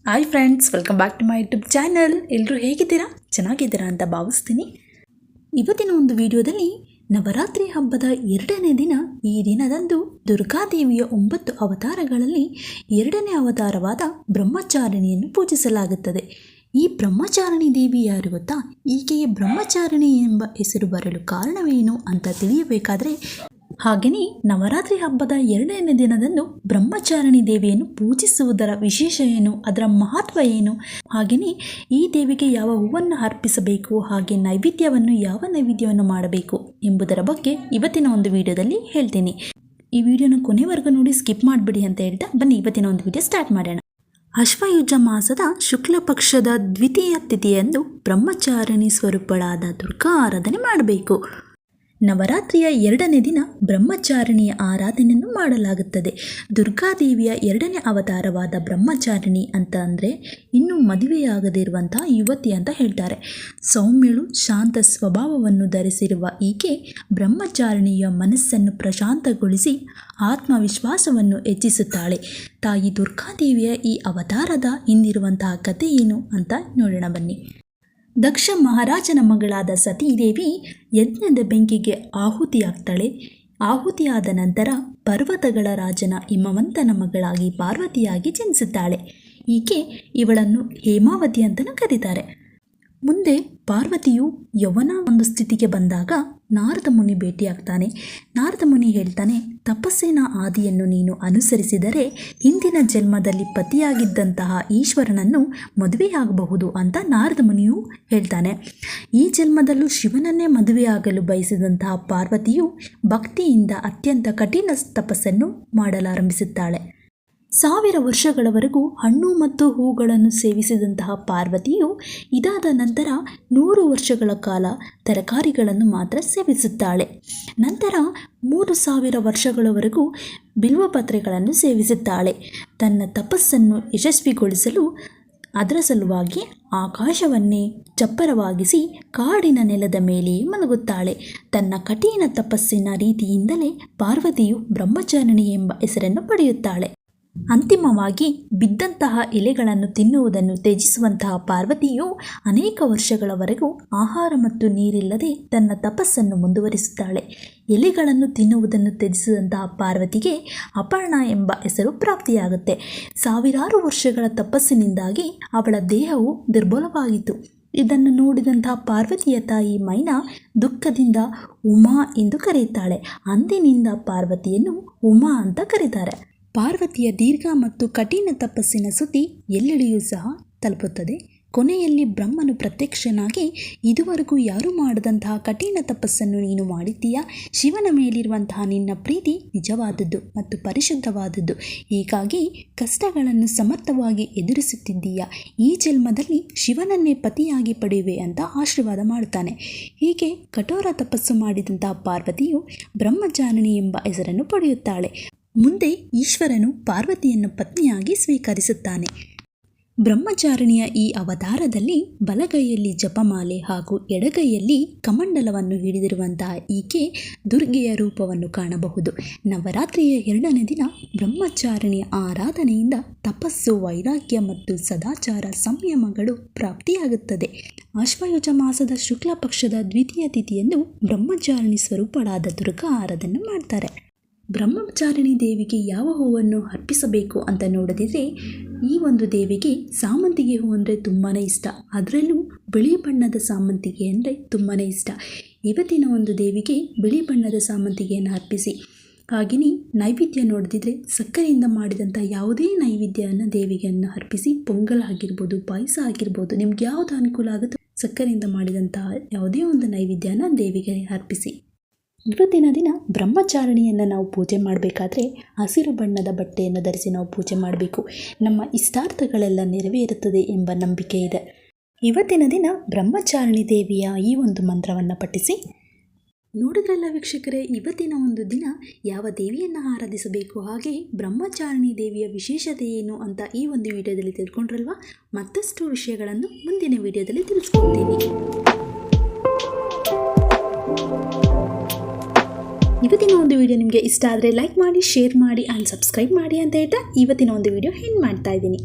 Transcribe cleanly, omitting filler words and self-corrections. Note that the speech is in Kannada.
Hi friends, welcome back to my YouTube channel. ಎಲ್ಲರೂ ಹೇಗಿದ್ದೀರಾ? ಚೆನ್ನಾಗಿದ್ದೀರಾ ಅಂತ ಭಾವಿಸ್ತೀನಿ. ಇವತ್ತಿನ ಒಂದು ವಿಡಿಯೋದಲ್ಲಿ ನವರಾತ್ರಿ ಹಬ್ಬದ 2ನೇ ದಿನ, ಈ ದಿನದಂದು ದುರ್ಗಾದೇವಿಯ 9 ಅವತಾರಗಳಲ್ಲಿ 2ನೇ ಅವತಾರವಾದ ಬ್ರಹ್ಮಚಾರಿಣಿಯನ್ನು ಪೂಜಿಸಲಾಗುತ್ತದೆ. ಈ ಬ್ರಹ್ಮಚಾರಿಣಿ ದೇವಿ ಯಾರು ಗೊತ್ತಾ? ಈಕೆಗೆ ಬ್ರಹ್ಮಚಾರಿಣಿ ಎಂಬ ಹೆಸರು ಬರಲು ಕಾರಣವೇನು ಅಂತ ತಿಳಿಯಬೇಕಾದರೆ, ಹಾಗೆಯೇ ನವರಾತ್ರಿ ಹಬ್ಬದ 2ನೇ ದಿನದಂದು ಬ್ರಹ್ಮಚಾರಿಣಿ ದೇವಿಯನ್ನು ಪೂಜಿಸುವುದರ ವಿಶೇಷ ಏನು, ಅದರ ಮಹತ್ವ ಏನು, ಹಾಗೆಯೇ ಈ ದೇವಿಗೆ ಯಾವ ಹೂವನ್ನು ಅರ್ಪಿಸಬೇಕು, ಹಾಗೆ ಯಾವ ನೈವೇದ್ಯವನ್ನು ಮಾಡಬೇಕು ಎಂಬುದರ ಬಗ್ಗೆ ಇವತ್ತಿನ ಒಂದು ವಿಡಿಯೋದಲ್ಲಿ ಹೇಳ್ತೀನಿ. ಈ ವಿಡಿಯೋನ ಕೊನೆವರೆಗೂ ನೋಡಿ, ಸ್ಕಿಪ್ ಮಾಡಿಬಿಡಿ ಅಂತ ಹೇಳ್ತಾ ಬನ್ನಿ ಇವತ್ತಿನ ಒಂದು ವಿಡಿಯೋ ಸ್ಟಾರ್ಟ್ ಮಾಡೋಣ. ಅಶ್ವಯುಜ ಮಾಸದ ಶುಕ್ಲ ಪಕ್ಷದ ದ್ವಿತೀಯ ತಿಥಿಯಂದು ಬ್ರಹ್ಮಚಾರಿಣಿ ಸ್ವರೂಪಳಾದ ದುರ್ಗಾ ಆರಾಧನೆ ಮಾಡಬೇಕು. ನವರಾತ್ರಿಯ 2ನೇ ದಿನ ಬ್ರಹ್ಮಚಾರಿಣಿಯ ಆರಾಧನೆಯನ್ನು ಮಾಡಲಾಗುತ್ತದೆ. ದುರ್ಗಾದೇವಿಯ 2ನೇ ಅವತಾರವಾದ ಬ್ರಹ್ಮಚಾರಿಣಿ ಅಂತ ಅಂದರೆ ಇನ್ನೂ ಮದುವೆಯಾಗದಿರುವಂತಹ ಯುವತಿ ಅಂತ ಹೇಳ್ತಾರೆ. ಸೌಮ್ಯಳು, ಶಾಂತ ಸ್ವಭಾವವನ್ನು ಧರಿಸಿರುವ ಈಕೆ ಬ್ರಹ್ಮಚಾರಿಣಿಯ ಮನಸ್ಸನ್ನು ಪ್ರಶಾಂತಗೊಳಿಸಿ ಆತ್ಮವಿಶ್ವಾಸವನ್ನು ಹೆಚ್ಚಿಸುತ್ತಾಳೆ. ತಾಯಿ ದುರ್ಗಾದೇವಿಯ ಈ ಅವತಾರದ ಹಿಂದಿರುವಂತಹ ಕಥೆ ಏನು ಅಂತ ನೋಡೋಣ ಬನ್ನಿ. ದಕ್ಷ ಮಹಾರಾಜನ ಮಗಳಾದ ಸತೀದೇವಿ ಯಜ್ಞದ ಬೆಂಕಿಗೆ ಆಹುತಿಯಾಗ್ತಾಳೆ. ಆಹುತಿಯಾದ ನಂತರ ಪರ್ವತಗಳ ರಾಜನ ಹಿಮವಂತನ ಮಗಳಾಗಿ ಪಾರ್ವತಿಯಾಗಿ ಜನಿಸುತ್ತಾಳೆ. ಈಕೆ ಇವಳನ್ನು ಹೇಮಾವತಿ ಅಂತಲೂ ಕರೀತಾರೆ. ಮುಂದೆ ಪಾರ್ವತಿಯು ಯೌವನ ಒಂದು ಸ್ಥಿತಿಗೆ ಬಂದಾಗ ನಾರದ ಮುನಿ ಭೇಟಿಯಾಗ್ತಾನೆ. ನಾರದ ಮುನಿ ಹೇಳ್ತಾನೆ, ತಪಸ್ಸಿನ ಆದಿಯನ್ನು ನೀನು ಅನುಸರಿಸಿದರೆ ಹಿಂದಿನ ಜನ್ಮದಲ್ಲಿ ಪತಿಯಾಗಿದ್ದಂತಹ ಈಶ್ವರನನ್ನು ಮದುವೆಯಾಗಬಹುದು ಅಂತ ನಾರದ ಮುನಿಯು ಹೇಳ್ತಾನೆ. ಈ ಜನ್ಮದಲ್ಲೂ ಶಿವನನ್ನೇ ಮದುವೆಯಾಗಲು ಬಯಸಿದಂತಹ ಪಾರ್ವತಿಯು ಭಕ್ತಿಯಿಂದ ಅತ್ಯಂತ ಕಠಿಣ ತಪಸ್ಸನ್ನು ಮಾಡಲಾರಂಭಿಸುತ್ತಾಳೆ. 1000 ವರ್ಷಗಳವರೆಗೂ ಹಣ್ಣು ಮತ್ತು ಹೂಗಳನ್ನು ಸೇವಿಸಿದಂತಹ ಪಾರ್ವತಿಯು ಇದಾದ ನಂತರ 100 ವರ್ಷಗಳ ಕಾಲ ತರಕಾರಿಗಳನ್ನು ಮಾತ್ರ ಸೇವಿಸುತ್ತಾಳೆ. ನಂತರ 3000 ವರ್ಷಗಳವರೆಗೂ ಬಿಲ್ವಪತ್ರೆಗಳನ್ನು ಸೇವಿಸುತ್ತಾಳೆ. ತನ್ನ ತಪಸ್ಸನ್ನು ಯಶಸ್ವಿಗೊಳಿಸಲು ಅದರ ಸಲುವಾಗಿ ಆಕಾಶವನ್ನೇ ಚಪ್ಪರವಾಗಿಸಿ ಕಾಡಿನ ನೆಲದ ಮೇಲೆಯೇ ಮಲಗುತ್ತಾಳೆ. ತನ್ನ ಕಠಿಣ ತಪಸ್ಸಿನ ರೀತಿಯಿಂದಲೇ ಪಾರ್ವತಿಯು ಬ್ರಹ್ಮಚಾರಿಣಿ ಎಂಬ ಹೆಸರನ್ನು ಪಡೆಯುತ್ತಾಳೆ. ಅಂತಿಮವಾಗಿ ಬಿದ್ದಂತಹ ಎಲೆಗಳನ್ನು ತಿನ್ನುವುದನ್ನು ತ್ಯಜಿಸುವಂತಹ ಪಾರ್ವತಿಯು ಅನೇಕ ವರ್ಷಗಳವರೆಗೂ ಆಹಾರ ಮತ್ತು ನೀರಿಲ್ಲದೆ ತನ್ನ ತಪಸ್ಸನ್ನು ಮುಂದುವರಿಸುತ್ತಾಳೆ. ಎಲೆಗಳನ್ನು ತಿನ್ನುವುದನ್ನು ತ್ಯಜಿಸಿದಂತಹ ಪಾರ್ವತಿಗೆ ಅಪರ್ಣ ಎಂಬ ಹೆಸರು ಪ್ರಾಪ್ತಿಯಾಗುತ್ತೆ. 1000 ವರ್ಷಗಳ ತಪಸ್ಸಿನಿಂದಾಗಿ ಅವಳ ದೇಹವು ದುರ್ಬಲವಾಗಿತ್ತು. ಇದನ್ನು ನೋಡಿದಂತಹ ಪಾರ್ವತಿಯ ತಾಯಿ ಮೈನಾ ದುಃಖದಿಂದ ಉಮಾ ಎಂದು ಕರೆಯುತ್ತಾಳೆ. ಅಂದಿನಿಂದ ಪಾರ್ವತಿಯನ್ನು ಉಮಾ ಅಂತ ಕರೀತಾರೆ. ಪಾರ್ವತಿಯ ದೀರ್ಘ ಮತ್ತು ಕಠಿಣ ತಪಸ್ಸಿನ ಸುದ್ದಿ ಎಲ್ಲೆಡೆಯೂ ಸಹ ತಲುಪುತ್ತದೆ. ಕೊನೆಯಲ್ಲಿ ಬ್ರಹ್ಮನು ಪ್ರತ್ಯಕ್ಷನಾಗಿ, ಇದುವರೆಗೂ ಯಾರೂ ಮಾಡದಂತಹ ಕಠಿಣ ತಪಸ್ಸನ್ನು ನೀನು ಮಾಡಿದ್ದೀಯಾ. ಶಿವನ ಮೇಲಿರುವಂತಹ ನಿನ್ನ ಪ್ರೀತಿ ನಿಜವಾದದ್ದು ಮತ್ತು ಪರಿಶುದ್ಧವಾದದ್ದು. ಹೀಗಾಗಿ ಕಷ್ಟಗಳನ್ನು ಸಮರ್ಥವಾಗಿ ಎದುರಿಸುತ್ತಿದ್ದೀಯಾ. ಈ ಜನ್ಮದಲ್ಲಿ ಶಿವನನ್ನೇ ಪತಿಯಾಗಿ ಪಡೆಯುವೆ ಅಂತ ಆಶೀರ್ವಾದ ಮಾಡುತ್ತಾನೆ. ಹೀಗೆ ಕಠೋರ ತಪಸ್ಸು ಮಾಡಿದಂತಹ ಪಾರ್ವತಿಯು ಬ್ರಹ್ಮಚಾರಿಣಿ ಎಂಬ ಹೆಸರನ್ನು ಪಡೆಯುತ್ತಾಳೆ. ಮುಂದೆ ಈಶ್ವರನು ಪಾರ್ವತಿಯನ್ನು ಪತ್ನಿಯಾಗಿ ಸ್ವೀಕರಿಸುತ್ತಾನೆ. ಬ್ರಹ್ಮಚಾರಿಣಿಯ ಈ ಅವತಾರದಲ್ಲಿ ಬಲಗೈಯಲ್ಲಿ ಜಪಮಾಲೆ ಹಾಗೂ ಎಡಗೈಯಲ್ಲಿ ಕಮಂಡಲವನ್ನು ಹಿಡಿದಿರುವಂತಹ ಈಕೆ ದುರ್ಗೆಯ ರೂಪವನ್ನು ಕಾಣಬಹುದು. ನವರಾತ್ರಿಯ 2ನೇ ದಿನ ಬ್ರಹ್ಮಚಾರಿಣಿಯ ಆರಾಧನೆಯಿಂದ ತಪಸ್ಸು, ವೈರಾಗ್ಯ ಮತ್ತು ಸದಾಚಾರ ಸಂಯಮಗಳು ಪ್ರಾಪ್ತಿಯಾಗುತ್ತದೆ. ಆಶ್ವಯುಜ ಮಾಸದ ಶುಕ್ಲ ಪಕ್ಷದ ದ್ವಿತೀಯ ತಿಥಿಯಂದು ಬ್ರಹ್ಮಚಾರಿಣಿ ಸ್ವರೂಪಳಾದ ದುರ್ಗಾ ಆರಾಧನೆ ಮಾಡ್ತಾರೆ. ಬ್ರಹ್ಮಚಾರಿಣಿ ದೇವಿಗೆ ಯಾವ ಹೂವನ್ನು ಅರ್ಪಿಸಬೇಕು ಅಂತ ನೋಡದಿದ್ರೆ, ಈ ಒಂದು ದೇವಿಗೆ ಸಾಮಂತಿಗೆ ಹೂ ಅಂದರೆ ತುಂಬಾ ಇಷ್ಟ. ಅದರಲ್ಲೂ ಬಿಳಿ ಬಣ್ಣದ ಸಾಮಂತಿಗೆ ಅಂದರೆ ತುಂಬಾ ಇಷ್ಟ. ಇವತ್ತಿನ ಒಂದು ದೇವಿಗೆ ಬಿಳಿ ಬಣ್ಣದ ಸಾಮಂತಿಗೆಯನ್ನು ಅರ್ಪಿಸಿ. ಹಾಗೆಯೇ ನೈವೇದ್ಯ ನೋಡದಿದ್ರೆ ಸಕ್ಕರೆಯಿಂದ ಮಾಡಿದಂಥ ಯಾವುದೇ ನೈವೇದ್ಯವನ್ನು ದೇವಿಗೆಯನ್ನು ಅರ್ಪಿಸಿ. ಪೊಂಗಲ್ ಆಗಿರ್ಬೋದು, ಪಾಯಸ ಆಗಿರ್ಬೋದು, ನಿಮ್ಗೆ ಯಾವುದು ಅನುಕೂಲ ಆಗುತ್ತೋ ಸಕ್ಕರೆಯಿಂದ ಮಾಡಿದಂತಹ ಯಾವುದೇ ಒಂದು ನೈವೇದ್ಯನ ದೇವಿಗೆ ಅರ್ಪಿಸಿ. ಇವತ್ತಿನ ದಿನ ಬ್ರಹ್ಮಚಾರಿಣಿಯನ್ನು ನಾವು ಪೂಜೆ ಮಾಡಬೇಕಾದ್ರೆ ಹಸಿರು ಬಣ್ಣದ ಬಟ್ಟೆಯನ್ನು ಧರಿಸಿ ನಾವು ಪೂಜೆ ಮಾಡಬೇಕು. ನಮ್ಮ ಇಷ್ಟಾರ್ಥಗಳೆಲ್ಲ ನೆರವೇರುತ್ತದೆ ಎಂಬ ನಂಬಿಕೆ ಇದೆ. ಇವತ್ತಿನ ದಿನ ಬ್ರಹ್ಮಚಾರಿಣಿ ದೇವಿಯ ಈ ಒಂದು ಮಂತ್ರವನ್ನು ಪಠಿಸಿ. ನೋಡಿದ್ರಲ್ಲ ವೀಕ್ಷಕರೇ, ಇವತ್ತಿನ ಒಂದು ದಿನ ಯಾವ ದೇವಿಯನ್ನು ಆರಾಧಿಸಬೇಕು, ಹಾಗೆ ಬ್ರಹ್ಮಚಾರಿಣಿ ದೇವಿಯ ವಿಶೇಷತೆ ಏನು ಅಂತ ಈ ಒಂದು ವಿಡಿಯೋದಲ್ಲಿ ತಿಳ್ಕೊಂಡ್ರಲ್ವಾ. ಮತ್ತಷ್ಟು ವಿಷಯಗಳನ್ನು ಮುಂದಿನ ವಿಡಿಯೋದಲ್ಲಿ ತಿಳಿಸ್ಕೊಡ್ತೀನಿ. ಇವತ್ತಿನ ಒಂದು ವಿಡಿಯೋ ನಿಮಗೆ ಇಷ್ಟ ಆದರೆ ಲೈಕ್ ಮಾಡಿ, ಶೇರ್ ಮಾಡಿ ಆ್ಯಂಡ್ ಸಬ್ಸ್ಕ್ರೈಬ್ ಮಾಡಿ ಅಂತ ಹೇಳ್ತಾ ಇವತ್ತಿನ ಒಂದು ವಿಡಿಯೋ ಎಂಡ್ ಮಾಡ್ತಾ ಇದ್ದೀನಿ.